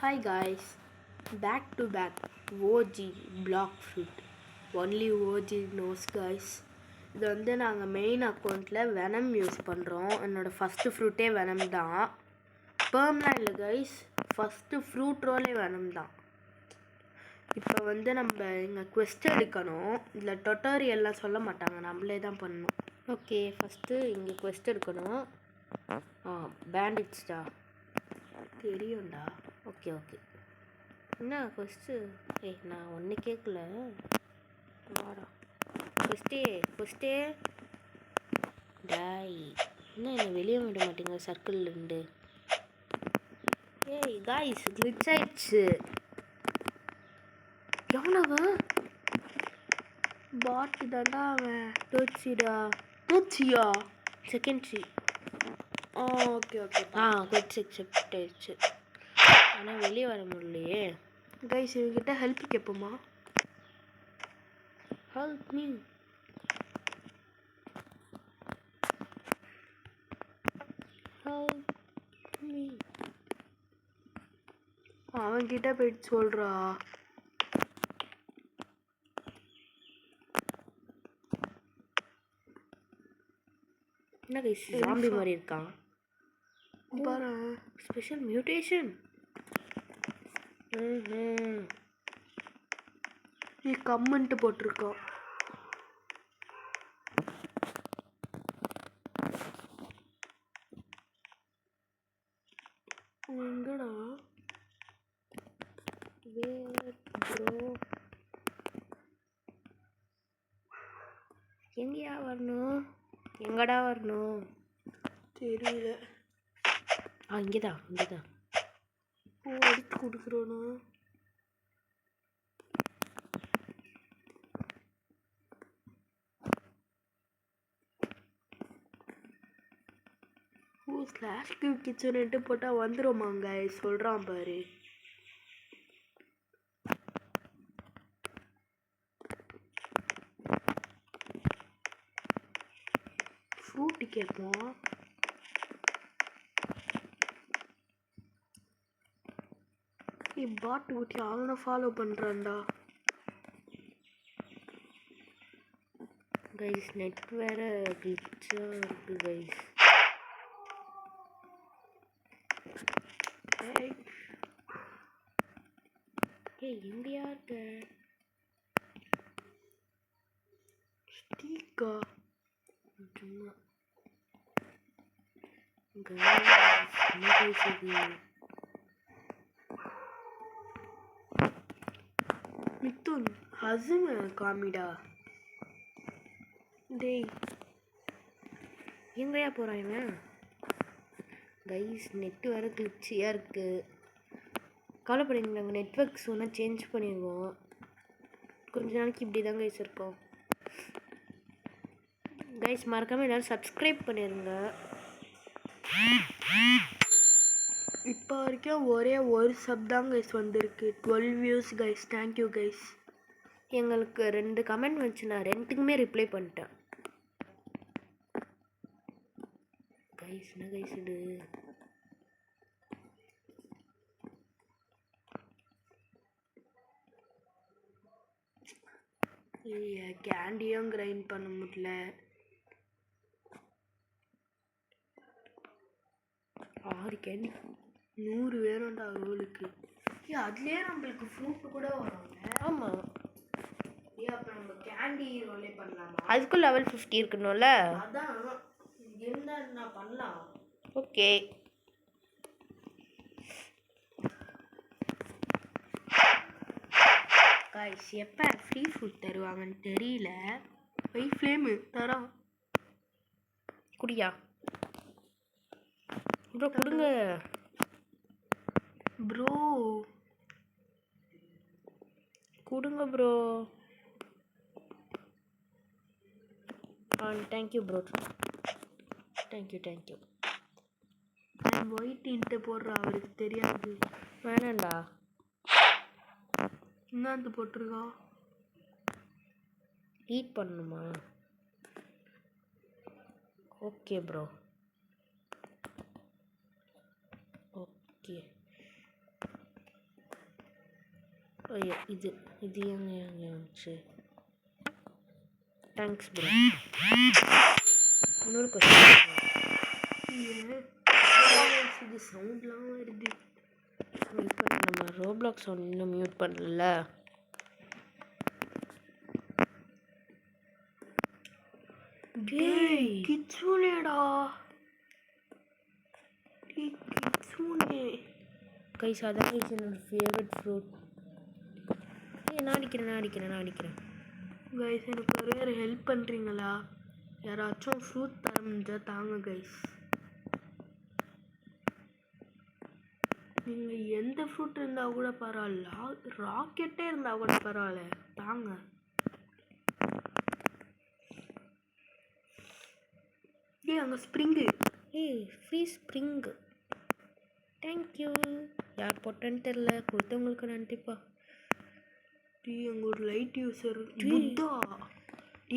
Hi guys, back to back OG block fruit. Only OG knows guys. இது வந்து நாங்கள் main அக்கௌண்ட்டில் venom use பண்ணுறோம். என்னோடய ஃபஸ்ட்டு ஃப்ரூட்டே வெனம் தான். பெர்ம்லாம் இல்லை கைஸ், ஃபஸ்ட்டு ஃப்ரூட் ரோலே வெனம் தான். இப்போ வந்து நம்ம இங்கே குவெஸ்ட் எடுக்கணும். இதில் டொட்டோரியல்லாம் சொல்ல மாட்டாங்க, நம்மளே தான் பண்ணணும். ஓகே, ஃபஸ்ட்டு இங்கே குவெஸ்ட் எடுக்கணும். பேண்டிட்ஸ்டா தெரியும்டா. ஓகே என்ன ஃபஸ்ட்டு நான் ஒன்று கேட்கல. வாடா ஃபஸ்ட்டே டாய் என்ன என்னை வெளியே விட மாட்டேங்க சர்க்கிள்லேருந்து. காய்ஸ் கிளிச் ஆயிடுச்சு. எவ்வளவு பாட்டு தாண்டா அவன். டோச்சியா செகண்ட் சி. ஓகே கொச்சு எக்ஸெப்ட் ஆயிடுச்சு. ஆனால் வெளியே வர முடியலையே. கைஸ் இவங்கிட்ட ஹெல்ப் கேட்போமா? Help me. அவன்கிட்ட போயிட்டு சொல்கிறா. என்ன கைஸ் ஜாம்பி மாதிரி இருக்கான் பாரு. Special mutation. கமெண்ட் போட்டிருக்கோம். எங்கடா ப்ரோ, எங்கேயா வரணும்? எங்கடா வரணும் தெரியல. இங்கேதான் எடுத்து கொடுக்குறோன்னு. ஸ்லாஷ் கிச்சன்ட்டு போட்டால் வந்துடுமாங்க சொல்கிறான் பாரு. ஃப்ரூட்டு கேட்போம். பாட்டு ஊட்டி அவனை ஃபாலோ பண்ணுறான்டா. கைஸ் நெட் வேற கிளிச்சாக இருக்கு கைஸ். எங்கேயா இருக்க ஸ்டீக்கா? சும்மா மித்துன் ஹசும காமிடா. டேய் எங்கேயா போகிறான் இவன்? கைஸ் நெட்டு வேறு கிளிச்சியாக இருக்குது. கவலைப்படுங்க, நாங்கள் நெட்ஒர்க் சொன்னால் சேஞ்ச் பண்ணிடுவோம். கொஞ்ச நாளைக்கு இப்படி தான் கைஸ் இருக்கோம். கைஸ் மறக்காமல் எல்லோரும் சப்ஸ்கிரைப் பண்ணிடுங்க. இப்போ வரைக்கும் ஒரே ஒரு சப் தான் கைஸ் வந்திருக்கு. 12 வியூஸ் கைஸ். Thank you guys. எங்களுக்கு 2 கமெண்ட் வந்துச்சு, நான் 2க்குமே ரிப்ளை பண்ணிட்டேன் கைஸ். என்ன கைஸ் இது? கேண்டியும் கிரைண்ட் பண்ண முடியல. 6 கேண்டி 100 வேணும்டா ரோலுக்கு. அதுலேயே நம்மளுக்கு ஃப்ரூட்டு கூட வரும்ல. ஆமாம். அப்போ நம்ம கேண்டி ரோலே பண்ணலாமா? அதுக்கும் லெவல் 50 இருக்கணும்ல. அதான் இருந்தால் நான் பண்ணலாம். ஓகே கைஸ், எப்போ ஃப்ரீ ஃபுட் தருவாங்கன்னு தெரியல. ஃப்ளேமு தரோம். குடியா ப்ரோ? கொடுங்க ப்ரோ, கொடுங்க ப்ரோ. Thank you bro, thank you. நான் ஒயிட் இன்ட்டு போடுறேன், அவருக்கு தெரியாது. வேணாண்டா, என்னது போட்டிருக்கா? ஈட் பண்ணணுமா? Okay bro, okay. ஐயோ இது இது எங்க வந்துச்சு. Thanks bro. இன்னொரு கொஸ்டின். இது சவுண்ட்லாம் வருது. இப்போ நம்ம ரோப்ளாக்ஸ் சவுண்ட் இன்னும் மியூட் பண்ணல. டேய் கிட்சூனேடா. கிட்சூனே கைஸ் அதான் என்னோட ஃபேவரட் ஃப்ரூட். நான் அடிக்கிறேன் கைஸ். எனக்கு ஒரே ஹெல்ப் பண்ணுறீங்களா? யாராச்சும் ஃப்ரூட் தர முடிஞ்சா தாங்க கைஸ். நீங்கள் எந்த ஃப்ரூட் இருந்தால் கூட பரவாயில்ல, ராக்கெட்டே இருந்தால் கூட பரவாயில்ல தாங்க. அங்கே ஸ்ப்ரிங்கு. Free spring. தேங்க்யூ. யார் போட்டேன்னு தெரில, கொடுத்தவங்களுக்கு நன்றிப்பா. அங்கே ஒரு லைட் யூஸர் புத்தா.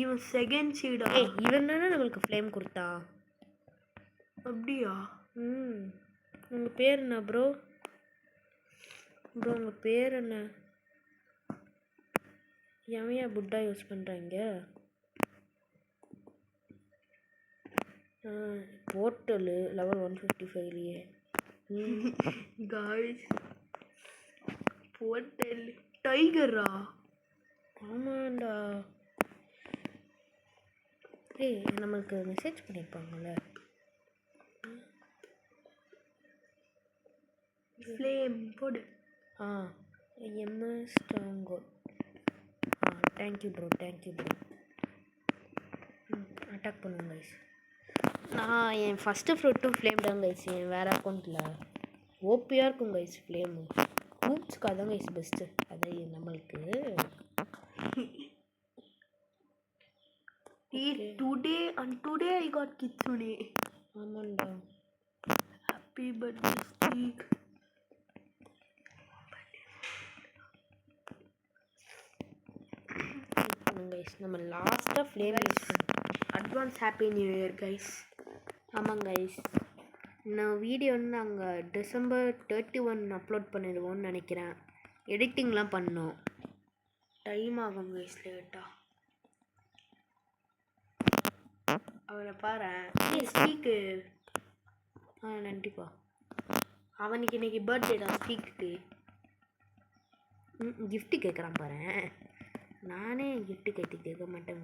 இவன் செகண்ட் சீடா. இவன் தானே நம்மளுக்கு ஃப்ளேம் கொடுத்தான். அப்படியா? உங்கள் பேர் என்ன ப்ரோ? உங்கள் பேர் என்ன? எவையா புட்டா யூஸ் பண்ணுறாங்க? போர்ட்டலு லெவல் 155லையே காய்ஸ். போர்ட்டல் டைகரா? ஆமாண்டா. நம்மளுக்கு மெசேஜ் பண்ணியிருப்பாங்கல்ல. ஃப்ளேம் போடு. எம்எஸ் ஸ்ட்ராங்கோ. Thank you bro. அட்டாக் பண்ணுங்க கைஸ். நான் என் ஃபஸ்ட்டு ஃப்ரூட்டும் ஃப்ளேம் தான் கைஸ். என் வேறு அக்கௌண்ட்டில் ஓபியாக இருக்கும் கைஸ் ஃப்ளேமு. ரூட்ஸ்க்கு அதான் கைஸ் பெஸ்ட்டு. அதை நம்மளுக்கு டுடே ஐ காட் கிட்சுனே. ஆமாண்டா. Happy birthday steak. கைஸ் நம்ம லாஸ்ட்டாக flame advance happy new year guys. ஆமாங்க கைஸ், நான் வீடியோ வந்து நாங்கள் December 31 அப்லோட் பண்ணிடுவோம்னு நினைக்கிறேன். எடிட்டிங்லாம் பண்ணோம், டைம் ஆகும் கைஸ் லேட்டாக. அவனை பாரு ஸ்பீக்கு. நன்றிப்பா. அவனுக்கு இன்னைக்கு பர்த்டேடா ஸ்பீக்கு. கிஃப்ட்டு கேட்குறான் பாரு. நானே கிஃப்ட்டு கேட்க மாட்டேன்.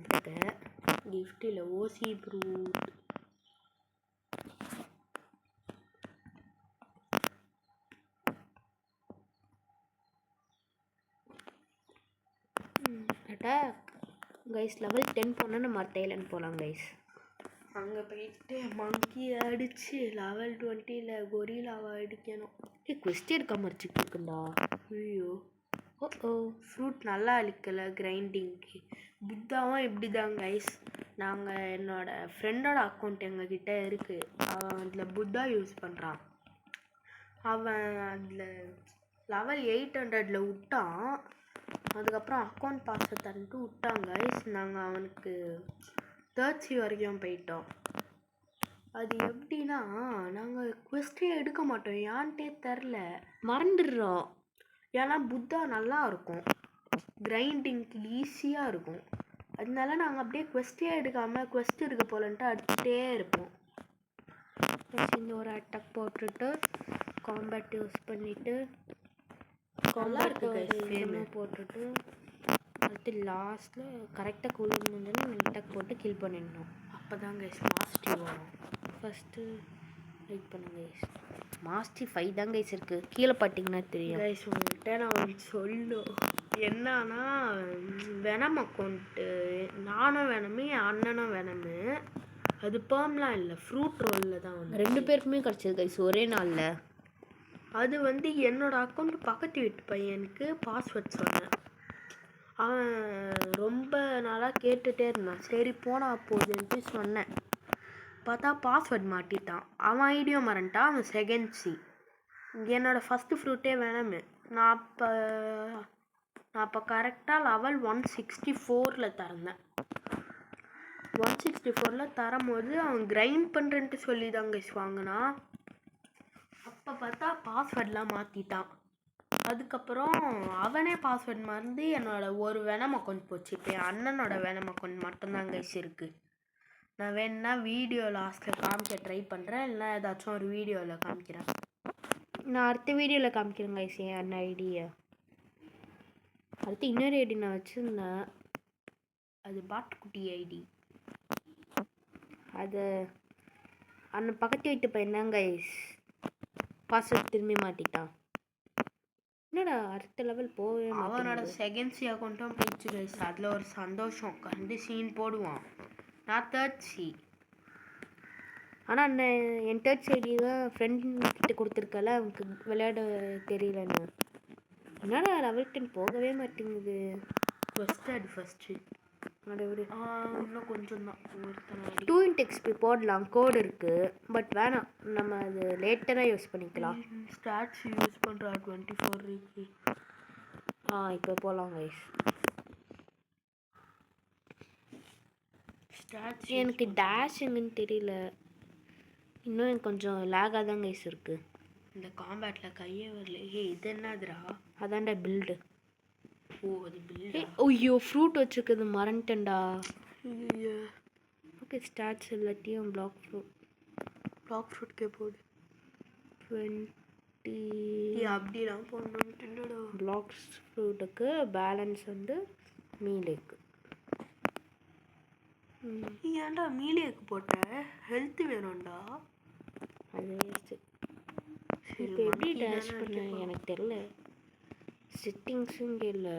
கிஃப்ட் இல்லை, ஓசி ப்ரூட். Attack guys. லெவல் 10 போனால் நம்ம தைலண்ட் போகலாம் கைஸ். அங்கே போயிட்டு மங்கி அடித்து லெவல் 20ல் கொரிலாவை அடிக்கணும். குவெஸ்ட் எடுக்க மறைச்சிட்டு இருக்குண்டா. ஐயோ ஃப்ரூட் நல்லா அழிக்கலை கிரைண்டிங்க்கு. புத்தாவும் இப்படி தான் கைஸ். நாங்கள் என்னோடய ஃப்ரெண்டோட அக்கௌண்ட் எங்ககிட்ட இருக்குது. அவன் அதில் புத்தா யூஸ் பண்ணுறான். அவன் அதில் லெவல் 800ல் விட்டான். அதுக்கப்புறம் அக்கௌண்ட் பாஸ்வேர்ட் தந்துட்டு விட்டாங்க கைஸ். நாங்கள் அவனுக்கு 3rd வரைக்கும் போயிட்டோம். அது எப்படின்னா, நாங்கள் குவெஸ்டே எடுக்க மாட்டோம். ஏன்ட்டே தெரில, மறந்துடுறோம். ஏன்னா புத்தா நல்லா இருக்கும், கிரைண்டிங்க்கு ஈஸியாக இருக்கும். அதனால நாங்கள் அப்படியே குவெஸ்டே எடுக்காமல் குவெஸ்ட் இருக்க போலன்ட்டு அடிச்சுட்டே இருப்போம். இந்த ஒரு அட்டாக் போட்டுட்டு காம்பேட் யூஸ் பண்ணிவிட்டு காம்பேட் போட்டுட்டு அடுத்து லாஸ்ட்டில் கரெக்டாக கூல் முடிஞ்சோன்னா அட்டாக் போட்டு கில் பண்ணிடணும். அப்போ தான் கைஸ் மாஸ்டி வரும். ஃபஸ்ட்டு லைக் பண்ணுங்க கைஸ். மாஸ்டி 5 தான் கைஸ் இருக்குது. கீழே பார்த்தீங்கன்னா தெரியும் கைஸ். உங்கள்கிட்ட நான் சொல்லணும் என்னன்னா, வெனம் அக்கௌண்ட்டு நானும் வேணுமே அண்ணனும் வேணுமே. அது பேர்ம்லாம் இல்லை, ஃப்ரூட் ரோலில் தான் வந்து 2 பேருக்குமே கிடச்சிது கைஸ் ஒரே நாளில். அது வந்து என்னோடய அக்கௌண்ட் பக்கத்து வீட்டு பையனுக்கு பாஸ்வேர்ட் சொன்னேன். அவன் ரொம்ப நாளாக கேட்டுகிட்டே இருந்தான். சரி போனா போகுதுன்ட்டு சொன்னேன். பார்த்தா பாஸ்வேர்ட் மாட்டிட்டான். அவன் ஐடியோ மறந்துட்டான். அவன் செகண்ட் சி. என்னோடய ஃபஸ்ட்டு ஃப்ரூட்டே வேணுமே. நான் அப்போ கரெக்டாக லெவல் 164ல் திறந்தேன். 164ல் தரும்போது அவன் கிரைண்ட் பண்ணுறேன்ட்டு சொல்லி தாங்க வாங்கினான். அப்போ பார்த்தா பாஸ்வேர்ட்லாம் மாற்றிட்டான். அதுக்கப்புறம் அவனே பாஸ்வேர்ட் மறந்து என்னோட ஒரு வெனம் அக்கௌண்ட் போச்சு. இப்போ என் அண்ணனோட வெனம் அக்கௌண்ட் மட்டும்தான் கைஸ் இருக்குது. நான் வேணுன்னா வீடியோ லாஸ்ட்டில் காமிக்க ட்ரை பண்ணுறேன், இல்லைனா ஏதாச்சும் ஒரு வீடியோவில் காமிக்கிறேன். நான் அடுத்த வீடியோவில் காமிக்கிறேன் கைஸ் என் அண்ணன் ஐடியை. அடுத்து இன்னொரு ஐடி நான் வச்சுருந்தேன், அது பாட்டுக்குட்டி ஐடி. அது அண்ணன் பக்கத்து வீட்டு பையன் தான் கைஸ் பாஸ்வேர்ட் திரும்பி மாட்டிட்டான். என்னடா அடுத்த லெவல் போவே அவனோட செகண்ட் சி அக்கௌண்ட்டும் போயிடுச்சு கைஸ். அதில் ஒரு சந்தோஷம் கண்டு சீன் போடுவான். நான் தேர்ட் சி. ஆனால் என் தேர்ட் சைடி தான் ஃப்ரெண்ட் கிட்ட கொடுத்துருக்கல, அவனுக்கு விளையாட தெரியலன்னு. என்னடா லெவல் 10 போகவே மாட்டேங்குது. ஃபஸ்ட்டு இன்னும் கொஞ்சம் தான். 2 XP போடலாம், கோடு இருக்குது. பட் வேணாம், நம்ம அது லேட்டராக யூஸ் பண்ணிக்கலாம். ஸ்டாட்ஸ் யூஸ் பண்ணுறா 24 இருக்கு. இப்போ போகலாம் கைஸ். ஸ்டாட்ஸ் எனக்கு டேஷ் எங்கன்னு தெரியல. இன்னும் எனக்கு கொஞ்சம் லேகாக தான் கைஸ் இருக்குது. இந்த காம்பேட்டில் கையே வரல. இது என்னதுடா? அதான்டா பில்டு. ஓ அது பில்டு. ஐயோ ஃப்ரூட் வச்சுருக்குது மறந்துட்டேன்டா. ஓகே ஸ்டாட்ஸ் எல்லாத்தையும் பிளாக் ஃப்ரூட்கே போடு. 20 அப்படிலாம் போடணும்டா. பிளாக்ஸ் ஃப்ரூட்டுக்கு பேலன்ஸ் வந்து மீலேக்கு. ஏன்டா மீலேக்கு போட்ட? ஹெல்த்து வேணும்டா. அது வேஸ்ட்டு. இப்போ எப்படி டேஷ் பண்ண எனக்கு தெரில. செட்டிங்ஸும் இங்கே இல்லை.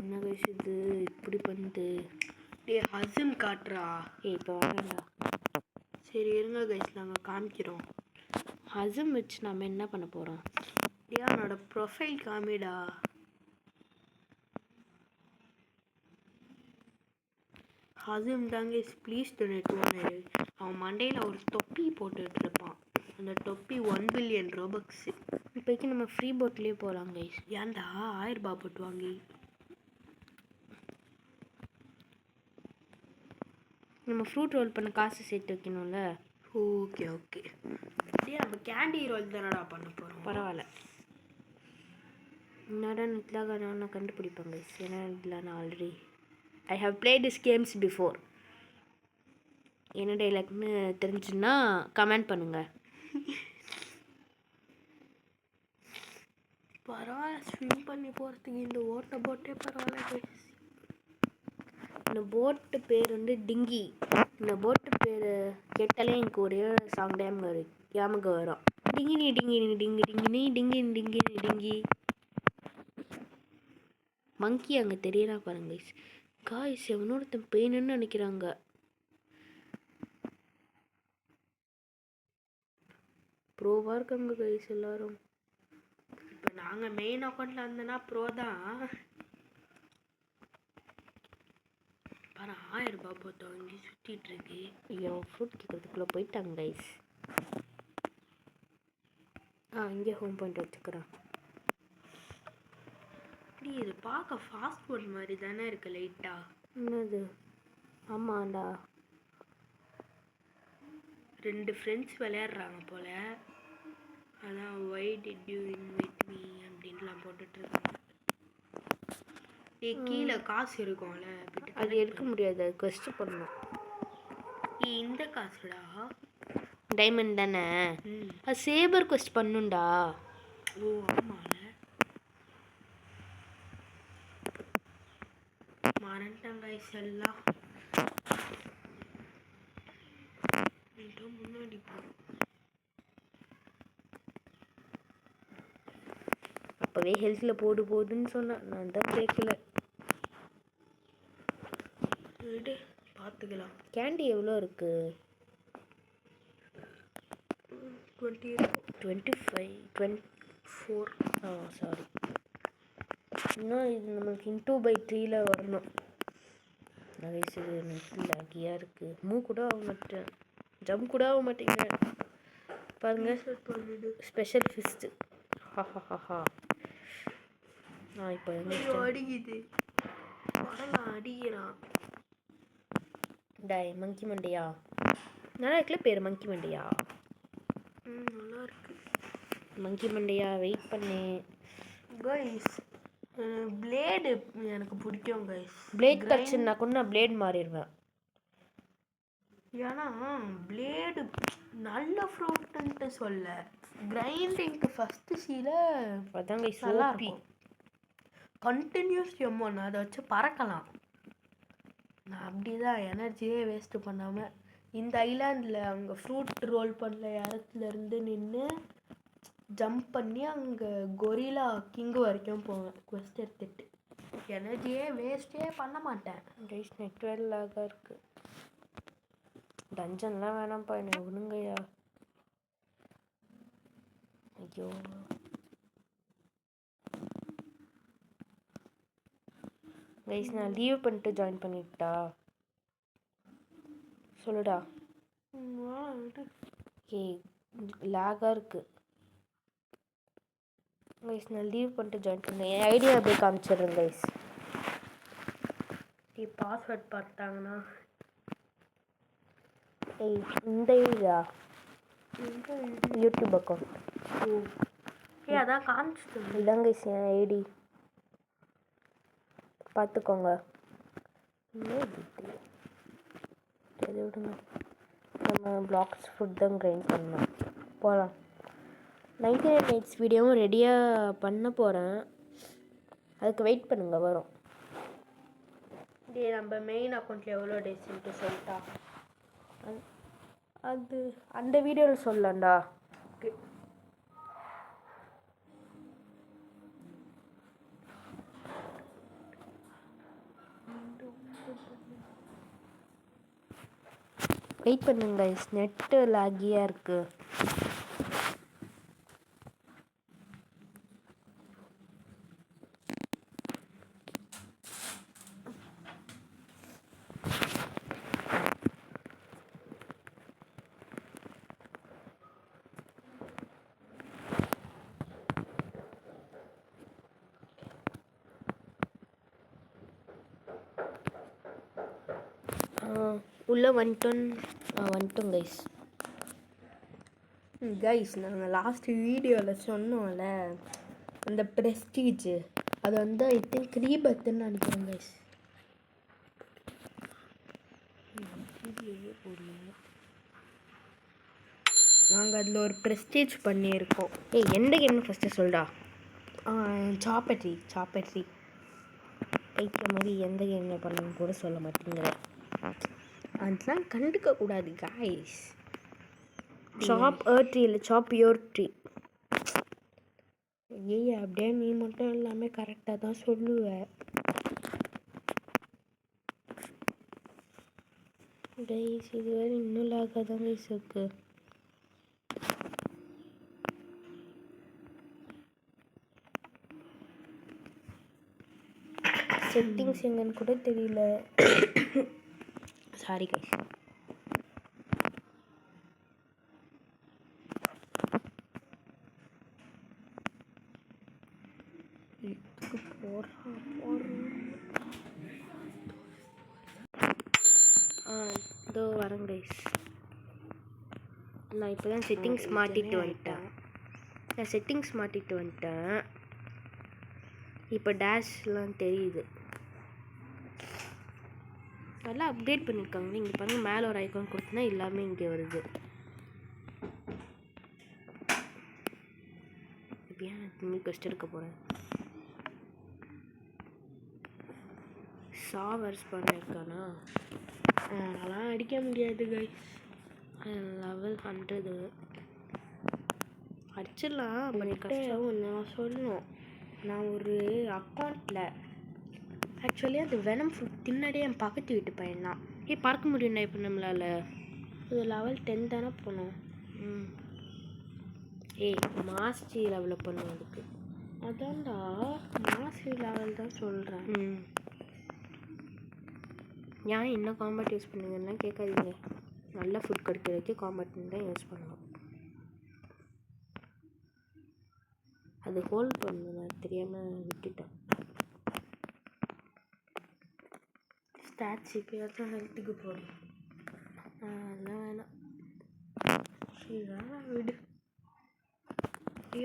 என்ன கைஸ் இது இப்படி பண்ணுது? ஹசம் காட்டுறா. இப்போ வேண்டாம்டா. சரி இருங்க கைஸ், நாங்கள் காமிக்கிறோம். ஹசம் வச்சு நம்ம என்ன பண்ண போகிறோம்? அவனோட ப்ரொஃபைல் காமிடா. ஹசம் தாங்க ப்ளீஸ் டொனேட் ஓனர். அவன் மண்டையில் ஒரு தொப்பி போட்டுட்டு இருப்பான். அந்த தொப்பி 1 பில்லியன் ரோபக்ஸ். இப்போக்கி நம்ம ஃப்ரீ போட்லேயே போகலாம் கைஸ். ஏன்டா 1000 ரூபாய் போட்டு வாங்கி நம்ம ஃப்ரூட் ரோல் பண்ண காசு சேர்த்து வைக்கணும்ல. ஓகே அப்படியே நம்ம கேண்டி ரோல் தானடா பண்ண போகிறோம். பரவாயில்ல. என்னடா நெட்லாக நான் கண்டுபிடிப்பேன் கைஸ். ஏன்னா இதில் நான் already I have played this games before. என்ன டைலாக்னு தெரிஞ்சுன்னா கமெண்ட் பண்ணுங்கள். பரவாயில்ல, ஸ்விம் பண்ணி போகிறதுக்கு இந்த ஓட்ட போட்டே பரவாயில்ல. இந்த போட்டு பேர் வந்து டிங்கி. இந்த போட்டு பேர் கேட்டாலே எனக்கு ஒரே சாங் ஞாபகம் வரும். டிங்கினி டிங்கினி டிங்கி டிங்கினி டிங்கினி டிங்கினி டிங்கி. மங்கி அங்கே தெரியறா பாருங்க காய்ஸ். எவனோடத்தன் பெயின்னு நினைக்கிறாங்க. ப்ரோவாக இருக்காங்க கைஸ் எல்லாரும். இப்போ நாங்கள் மெயின் அக்கௌண்ட்டில் இருந்தோன்னா ப்ரோ தான். பாரு 1000 ரூபாய் போட்டு வாங்கி சுற்றிட்டுருக்கு. ஐயோ ஃப்ரூட் கேட்குறதுக்குள்ளே போயிட்டாங்க கைஸ். இங்கே ஹோம் பாயிண்ட் வச்சுக்கிறேன். இப்படி இது பார்க்க ஃபாஸ்ட் ஃபுட் மாதிரி தானே இருக்குது லைட்டாக. என்னது? ஆமாண்டா, 2 ஃப்ரெண்ட்ஸ் விளையாடுறாங்க போல். அதான் why did you invite me அப்படின்லாம் போட்டுட்ருக்காங்க. கீழே காசு இருக்கும்ல, அது எடுக்க முடியாது, அது கொஸ்ட் பண்ணணும். இந்த காசுடா டைமண்ட் தானே, அது சேபர் கொஸ்ட் பண்ணுண்டா. ஓ ஆமால, மறந்துட்டாங்க எல்லாம். முன்னாடி அப்போவே ஹெல்த்தில் போடுன்னு சொன்னேன், நான் தான் கேட்கல. பார்த்துக்கலாம். கேண்டி எவ்வளோ இருக்குது? 20, 25, 24. சாரி. இன்னும் இது நம்மளுக்கு into/3 வரணும். நிறைய சரி நெட்டில் லாகியாக இருக்குது. மூவ் கூட ஆக மாட்டேன், ஜம்ப் கூட ஆக மாட்டேங்க பாருங்க. Special first. ஹா இப்போ அடிக்குது, அடிக்கிறான். டாய் மங்கி மண்டையா, நல்லா இருக்குல்ல பேர் மங்கி மண்டையா. நல்லா இருக்கு. மங்கி மண்டையா வெயிட் பண்ணு கைஸ். பிளேடு எனக்கு பிடிக்கும் கைஸ். பிளேட் கட்சுன்னா கூட நான் பிளேட் மாறிடுவேன். ஏன்னா பிளேடு நல்ல ஃப்ரூட்டுன்ட்டு சொல்ல, கிரைண்டிங்க்கு ஃபஸ்ட்டு சீல அதான் கைஸ் நல்லா ஓபி. இருக்கும். கண்டினியூஸ் எம்மோன்னு அதை வச்சு பறக்கலாம். நான் அப்படி தான் எனர்ஜியே வேஸ்ட்டு பண்ணாமல் இந்த ஐலாண்டில் அங்கே ஃப்ரூட் ரோல் பண்ணல இடத்துலேருந்து நின்று ஜம்ப் பண்ணி அங்கே கொரிலா கிங்கு வரைக்கும் போவேன் குவெஸ்ட் எடுத்துட்டு. எனர்ஜியே வேஸ்ட்டே பண்ண மாட்டேன். கைஸ் நெட்வேர்லாக இருக்கு. டஞ்சன்லாம் வேணாம்ப்பா எனக்கு விடுங்கய்யா. ஐயோ கைஸ் நான் லீவ் பண்ணிட்டு ஜாயின் பண்ணிட்டா சொல்லுடா. ஏய் லாகாக இருக்கு கைஸ். நான் லீவ் பண்ணிட்டு ஜாயின் பண்ணேன். என் ஐடியா அப்படியே காமிச்சிடுறேன் கைஸ். பாஸ்வேர்ட் பார்த்தாங்கன்னா ஏய் இந்த ஐடியா யூடியூப் அக்கௌண்ட். அதான் காமிச்சிட்டு இதான் கைஸ் என் ஐடி பார்த்துக்கோங்க. சரி விடுங்க. நம்ம பிளாக்ஸ் ஃபுட் தான் கிரைண்ட் பண்ணோம். போகலாம். 99 நைட்ஸ் வீடியோவும் ரெடியாக பண்ண போகிறேன். அதுக்கு வெயிட் பண்ணுங்க வரும். நம்ம மெயின் அக்கௌண்ட்டில் எவ்வளோ டேஸ்ன்ட்டு சொல்லிட்டா அது அந்த வீடியோவில் சொல்லலாம்டா. வெயிட் பண்ணுங்க கைஸ், நெட்டு லாகியாக இருக்குது. உள்ளே வந்துட்டோம் கைஸ். கைஸ் நாங்கள் லாஸ்ட் வீடியோவில் சொன்னோம்ல அந்த ப்ரெஸ்டீஜ், அது வந்து ஐ திங்க் ரீபத்துன்னு நினைக்கிறேன் கைஸ். நாங்கள் அதில் ஒரு ப்ரெஸ்டீஜ் பண்ணியிருக்கோம். ஏய் எந்த கேம்னு ஃபஸ்ட்டு சொல்டா. சாப்பட்ரி பைக்கிற மாதிரி எந்த கேமில் பண்ணணும்னு கூட சொல்ல மாட்டேங்கிற. அதெல்லாம் கண்டுக்கக்கூடாது கைஸ். சாப் ட்ரீ இல்லை சாப் யோர் ட்ரீ. ஏய் அப்படியே நீ மட்டும் எல்லாமே கரெக்டாக தான் சொல்லுவேன் கைஸ். இது வேறு இன்னும் லாகாக தான் கைஸ் இருக்கு. செட்டிங்ஸ் எங்கன்னு கூட தெரியல. Sorry guys. இதோ வரேன் கைஸ். நான் இப்போ தான் செட்டிங்ஸ் மாட்டிட்டு வந்துட்டேன். இப்போ டேஷ்லாம் தெரியுது. நல்லா அப்டேட் பண்ணியிருக்காங்க. இங்கே பாருங்கள், மேலே ஒரு ஐக்கான் கொடுத்தனா எல்லாமே இங்கே வருது. இப்போ ஏன் நான் திரும்பி கொஸ்ட் எடுக்க போகிறேன். சாவர்ஸ் பண்ணியிருக்கானா? அதெல்லாம் அடிக்க முடியாது கைஸ். லெவல் 100 அடிச்சிடலாம். பட் கஷ்டம். நான் சொல்லணும், நான் ஒரு அக்கௌண்ட்டில் ஆக்சுவலி அந்த வெனம் ஃபுட் பின்னாடியே என் பக்கத்து வீட்டு பையன் தான். பார்க்க முடியும்டா இப்போ நம்மளால். இது லெவல் 10 தானே போனோம். மாஸ்டரி லெவலில் பண்ணுவோம் அதுக்கு. அதான்டா மாஸ்டரி லெவல் தான் சொல்கிறேன். ஏன் என்ன காம்பேட் யூஸ் பண்ணுங்கன்னா கேட்காதீங்க. நல்ல ஃபுட் கிடைக்கிறதுக்கு காம்பேட் தான் யூஸ் பண்ணலாம். அது ஹோல்ட் பண்ண நான் தெரியாமல் விட்டுட்டேன். ஸ்டாட்ஸ் இப்போயாச்சும் ஹெல்த்துக்கு போடும். அதெல்லாம் வேணாம். சரி வேணாம் விடு.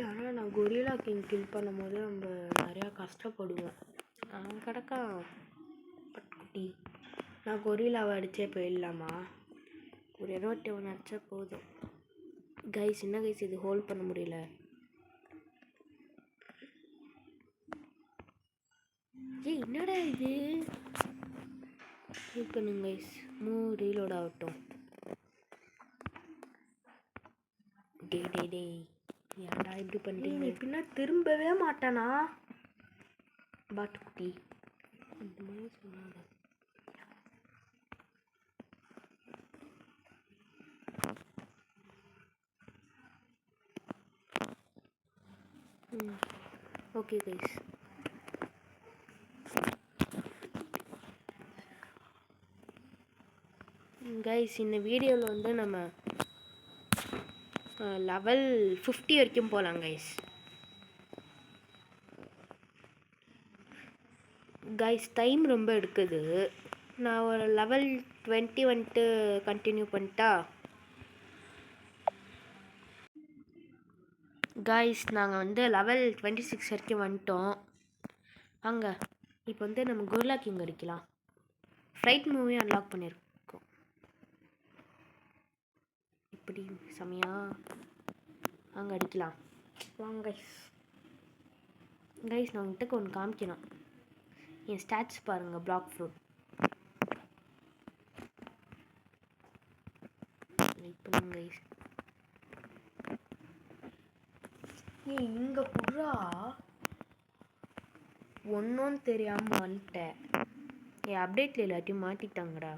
ஆனால் நான் கொரில்லா கிங் கில் பண்ணும்போது நம்ம நிறையா கஷ்டப்படுவோம். அவன் கிடக்கான் பட்குட்டி. நான் கொரில்லாவை அடித்தே போயிடலாமா? ஒரு இருபத்தி ஒன்று அடித்தா போதும். கைஸ் என்ன கைஸ் இது ஹோல்ட் பண்ண முடியல. ஏய் என்னடா இது? ஹெல்ப் பண்ணுங்க கைஸ். ரீலோட் ஆகட்டும். டேய் ஏன்டா இப்படி பண்ணிட்டீங்க? பின்னா திரும்பவே மாட்டானா பாட்டுக்குட்டி? இந்த மாதிரி சொன்னாங்க. Okay guys. கைஸ் இந்த வீடியோவில் வந்து நம்ம லெவல் 50 வரைக்கும் போகலாம் கைஸ். கைஸ் டைம் ரொம்ப எடுக்குது. நான் ஒரு லெவல் 20 வந்துட்டு கண்டினியூ பண்ணிட்டா? கைஸ் நாங்கள் வந்து லெவல் 26 வரைக்கும் வந்துட்டோம். வாங்க இப்போ வந்து நம்ம கொரில்லா கிங் அடிக்கலாம். ஃப்ளைட் மூவி அன்லாக் பண்ணியிருக்கோம். இப்படி செமையா அங்கே அடிக்கலாம். வாங்க கைஸ். நான் உங்கள்கிட்ட ஒன்று காமிக்கணும். என் ஸ்டாட்ஸ் பாருங்கள். பிளாக் ஃப்ரூட் வெயிட் பண்ணுங்க கைஸ். இங்கே புறா ஒன்றும் தெரியாமல் வந்துட்டேன். என் அப்டேட்டில் எல்லாத்தையும் மாற்றிட்டாங்கடா.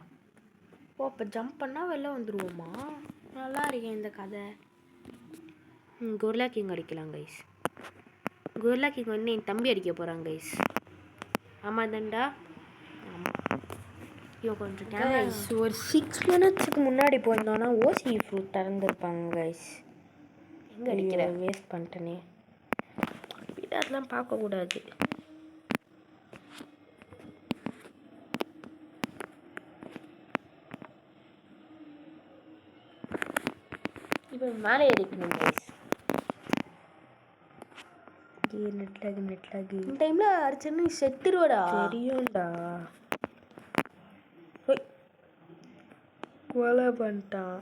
ஓ அப்போ ஜம்ப் பண்ணால் வெளில வந்துடுவோமா? நல்லா இருக்கேன் இந்த கதை. கொரில்லா கிங் அடிக்கலாம் கைஸ். கொரில்லா கிங் வந்து என் தம்பி அடிக்க போகிறாங்க கைஸ். ஆமாம் தான்டா. ஆமாம். இவன் கொஞ்சம் கைஸ் ஒரு 6 மினிட்ஸுக்கு முன்னாடி போயிருந்தோன்னா ஓசி ஃப்ரூட் திறந்துருப்பாங்க கைஸ். எங்கே அடிக்கிற? வேஸ்ட் பண்ணிட்டேனே. அதெல்லாம் பார்க்கக்கூடாது. இப்போ மேலே ஏறிக்கணும் கைஸ். நெட்லாகி இந்த டைமில் அடிச்சேன்னு செத்துருவடா. தெரியும்டா. கொலை பண்ணிட்டான்.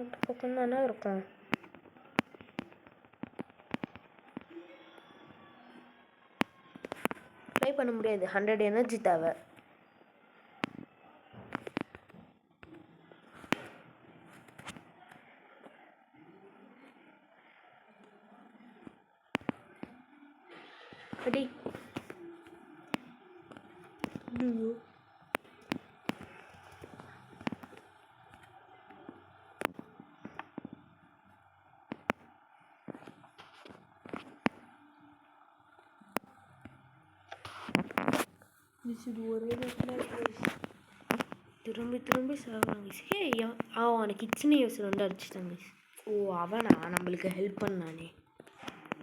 இந்த பக்கம் தானே இருக்கும். ட்ரை பண்ண முடியாது. 100 எனர்ஜி தேவை. அடி ஒரே திரும்பி சாவாங்க. ஹே அவனை கிச்சனை யூஸர் வந்து அடிச்சிட்டாங்க. ஓ அவனா நம்மளுக்கு ஹெல்ப் பண்ணானே.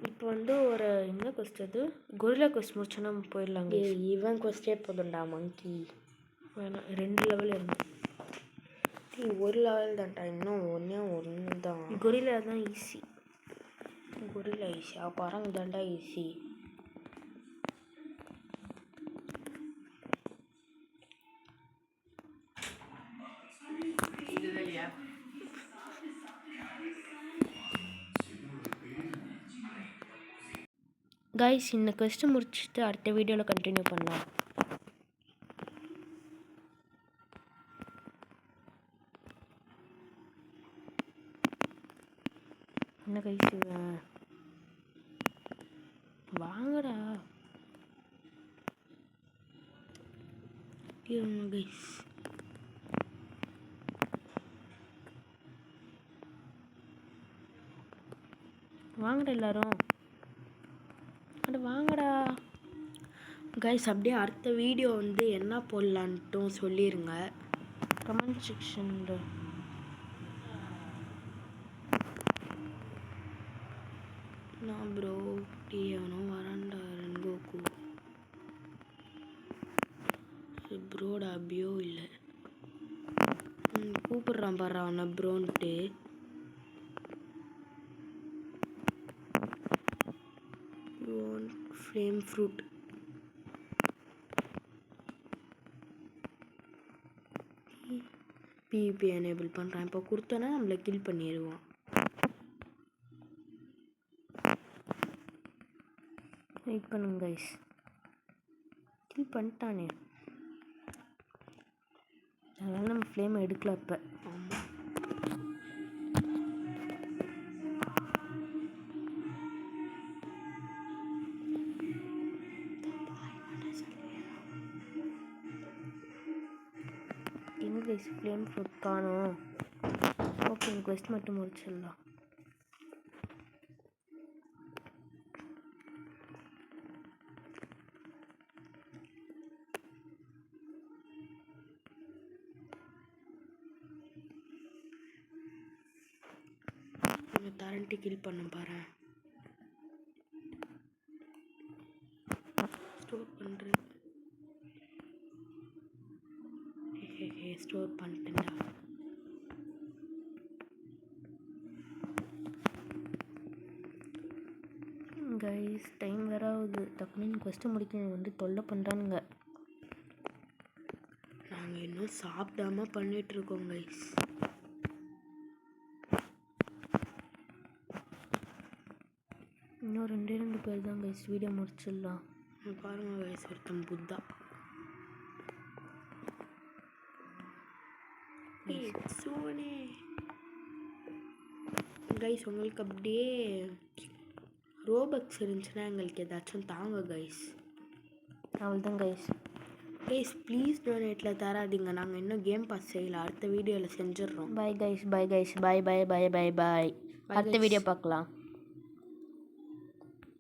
இப்போ வந்து ஒரு என்ன கொஸ்ட் அது கொரில்லா கொஸ்ட் முடிச்சோன்னா நம்ம போயிடலாங்க. இவன் கொஸ்டே போதும்டா மங்கி. வேணாம் 2 லெவல் இருந்தோம். ஒரு லெவல் தான்டா. இன்னும் ஒன்று தான். கொரில்லா தான் ஈஸி. Gorilla easy. பறங்க தான்டா ஈஸி. கைஸ் இந்த கொஸ்ட் முடிச்சுட்டு அடுத்த வீடியோவில் கண்டினியூ பண்ணலாம். என்ன கைஸ் வாங்கடா. கைஸ் வாங்கடா எல்லாரும். அட வாங்கடா கைஸ். அப்படியே அடுத்த வீடியோ வந்து என்ன போடலான்ட்டும் சொல்லிடுங்க கமெண்ட் செக்ஷனில். நான் ப்ரோ அவனும் வரான்டா. ரெங்கோக்கு ப்ரோடா அபியோ இல்லை. கூப்பிட்றான் பாரு அவனை ப்ரோன்ட்டு. Flame fruit. பிபி எனேபிள் பண்ணுறான். இப்போ கொடுத்தோன்னா நம்மளை கில் பண்ணிடுவான். வெயிட் பண்ணுங்க கைஸ். கில் பண்ணிட்டானே, அதனால நம்ம ஃப்ளேம் எடுக்கல இப்போ. ஆமாம், எங்க கைஸ் ஃப்ளேம் ஃப்ரூட் காணும். ஓகே, குவெஸ்ட் மட்டும் முடிச்சிடலாம். தரண்டி கில் பண்ண பாரு. ஸ்டோர் பண்ணுறேன். ஸ்டோர் பண்ணிட்டேன்டா. கைஸ் டைம் வேற ஆகுது. டக்குன்னு குவெஸ்ட்டு முடிக்க வந்து தொல்லை பண்ணுறானுங்க. நாங்கள் இன்னும் சாப்பிடாம பண்ணிகிட்ருக்கோம் கைஸ். இன்னும் 2 பேர் தான் கைஸ். வீடியோ முடிச்சிடலாம். பாருங்க கைஸ், ஒருத்தன் புத்தா. சோனே கைஸ், உங்களுக்கு அப்படியே ரோபக்ஸ் இருந்துச்சுன்னா எங்களுக்கு ஏதாச்சும் தாங்க கைஸ். அவ்வளோதான் கைஸ். கைஸ் ப்ளீஸ் டொனேட்டில் தராதிங்க. நாங்கள் இன்னும் கேம் பாஸ் செய்யலை. அடுத்த வீடியோவில் செஞ்சிடுறோம். பாய் கைஸ், பாய் கைஸ், பாய் பாய் பாய் பாய் பாய். அடுத்த வீடியோ பார்க்கலாம்.